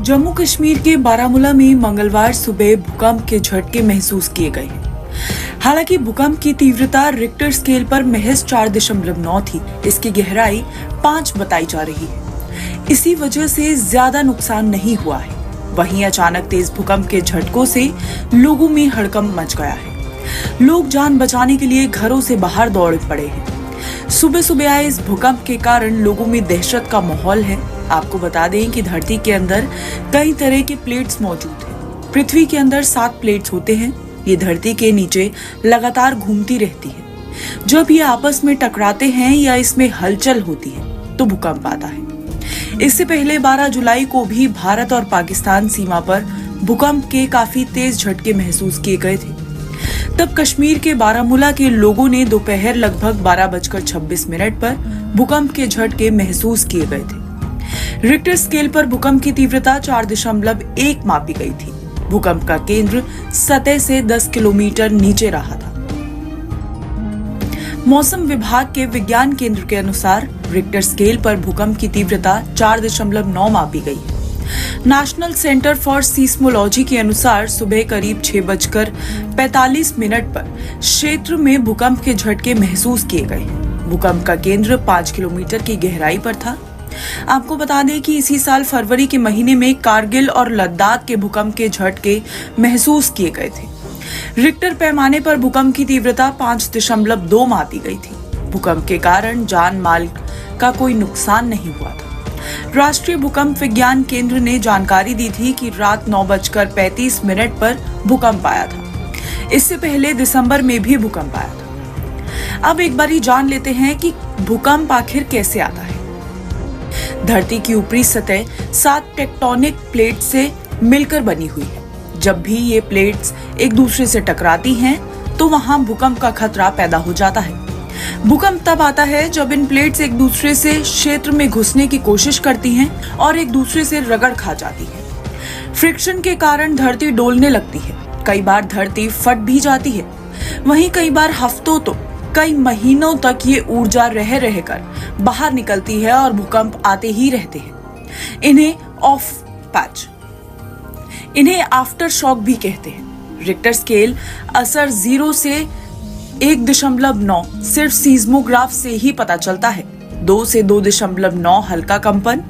जम्मू कश्मीर के बारामूला में मंगलवार सुबह भूकंप के झटके महसूस किए गए हैं। हालांकि भूकंप की तीव्रता रिक्टर स्केल पर महज 4.9 थी। इसकी गहराई 5 बताई जा रही है। इसी वजह से ज्यादा नुकसान नहीं हुआ है। वहीं अचानक तेज भूकंप के झटकों से लोगों में हड़कंप मच गया है। लोग जान बचाने के लिए घरों से बाहर दौड़ पड़े हैं। सुबह सुबह आए इस भूकंप के कारण लोगों में दहशत का माहौल है। आपको बता दें कि धरती के अंदर कई तरह के प्लेट्स मौजूद हैं। पृथ्वी के अंदर 7 प्लेट्स होते हैं। ये धरती के नीचे लगातार घूमती रहती है। जब ये आपस में टकराते हैं या इसमें हलचल होती है तो भूकंप आता है। इससे पहले 12 जुलाई को भी भारत और पाकिस्तान सीमा पर भूकंप के काफी तेज झटके महसूस किए गए थे। तब कश्मीर के बारामूला के लोगों ने दोपहर लगभग 12:26 पर भूकंप के झटके महसूस किए गए थे। रिक्टर स्केल पर भूकंप की तीव्रता 4.1 मापी गई थी। भूकंप का केंद्र सतह से 10 किलोमीटर नीचे रहा था। मौसम विभाग के विज्ञान केंद्र के अनुसार रिक्टर स्केल पर भूकंप की तीव्रता 4.9 मापी गई है। नेशनल सेंटर फॉर सीस्मोलॉजी के अनुसार सुबह करीब 6:45 पर क्षेत्र में भूकंप के झटके महसूस किए गए हैं। भूकंप का केंद्र 5 किलोमीटर की गहराई पर था। आपको बता दें कि इसी साल फरवरी के महीने में कारगिल और लद्दाख के भूकंप के झटके महसूस किए गए थे। रिक्टर पैमाने पर भूकंप की तीव्रता 5.2 मापी गई थी। भूकंप के कारण जान माल का कोई नुकसान नहीं हुआ था। राष्ट्रीय भूकंप विज्ञान केंद्र ने जानकारी दी थी कि रात 9:35 पर भूकंप आया था। इससे पहले दिसंबर में भी भूकंप आया था। अब एक बारी जान लेते हैं कि भूकंप आखिर कैसे आता है। धरती की ऊपरी सतह 7 टेक्टोनिक प्लेट से मिलकर बनी हुई है। जब भी ये प्लेट्स एक दूसरे से टकराती हैं, तो वहां भूकंप का खतरा पैदा हो जाता है। भूकंप तब आता है जब इन प्लेट्स एक दूसरे से क्षेत्र में घुसने की कोशिश करती हैं और एक दूसरे से रगड़ खा जाती है। फ्रिक्शन के कारण धरती डोलने लगती है। कई बार धरती फट भी जाती है। वहीं कई बार हफ्तों तो कई महीनों तक ये ऊर्जा रह रहकर बाहर निकलती है और भूकंप आते ही रहते हैं। इन्हें आफ्टर शॉक भी कहते हैं। रिक्टर स्केल असर 0 से 1.9 सिर्फ सीस्मोग्राफ से ही पता चलता है। 2 से 2.9 हल्का कंपन,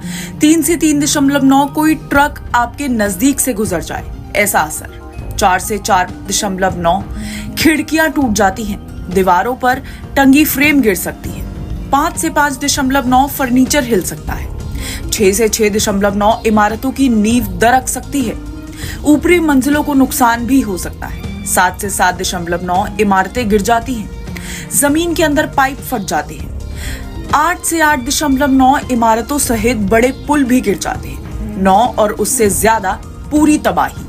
3 से 3.9 कोई ट्रक आपके नजदीक से गुजर जाए ऐसा असर, 4 से 4.9 खिड़कियां टूट जाती हैं, दीवारों पर टंगी फ्रेम गिर सकती है, 5 से 5.9 फर्नीचर हिल सकता है, 6 से 6.9 इमारतों की नींव दरक सकती है, ऊपरी मंजिलों को नुकसान भी हो सकता है, 7 से 7.9 इमारतें गिर जाती हैं, जमीन के अंदर पाइप फट जाते हैं, 8 से 8.9 इमारतों सहित बड़े पुल भी गिर जाते हैं, 9 और उससे ज्यादा पूरी तबाही।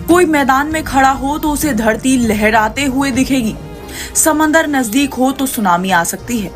कोई मैदान में खड़ा हो तो उसे धरती लहराते हुए दिखेगी। समंदर नजदीक हो तो सुनामी आ सकती है।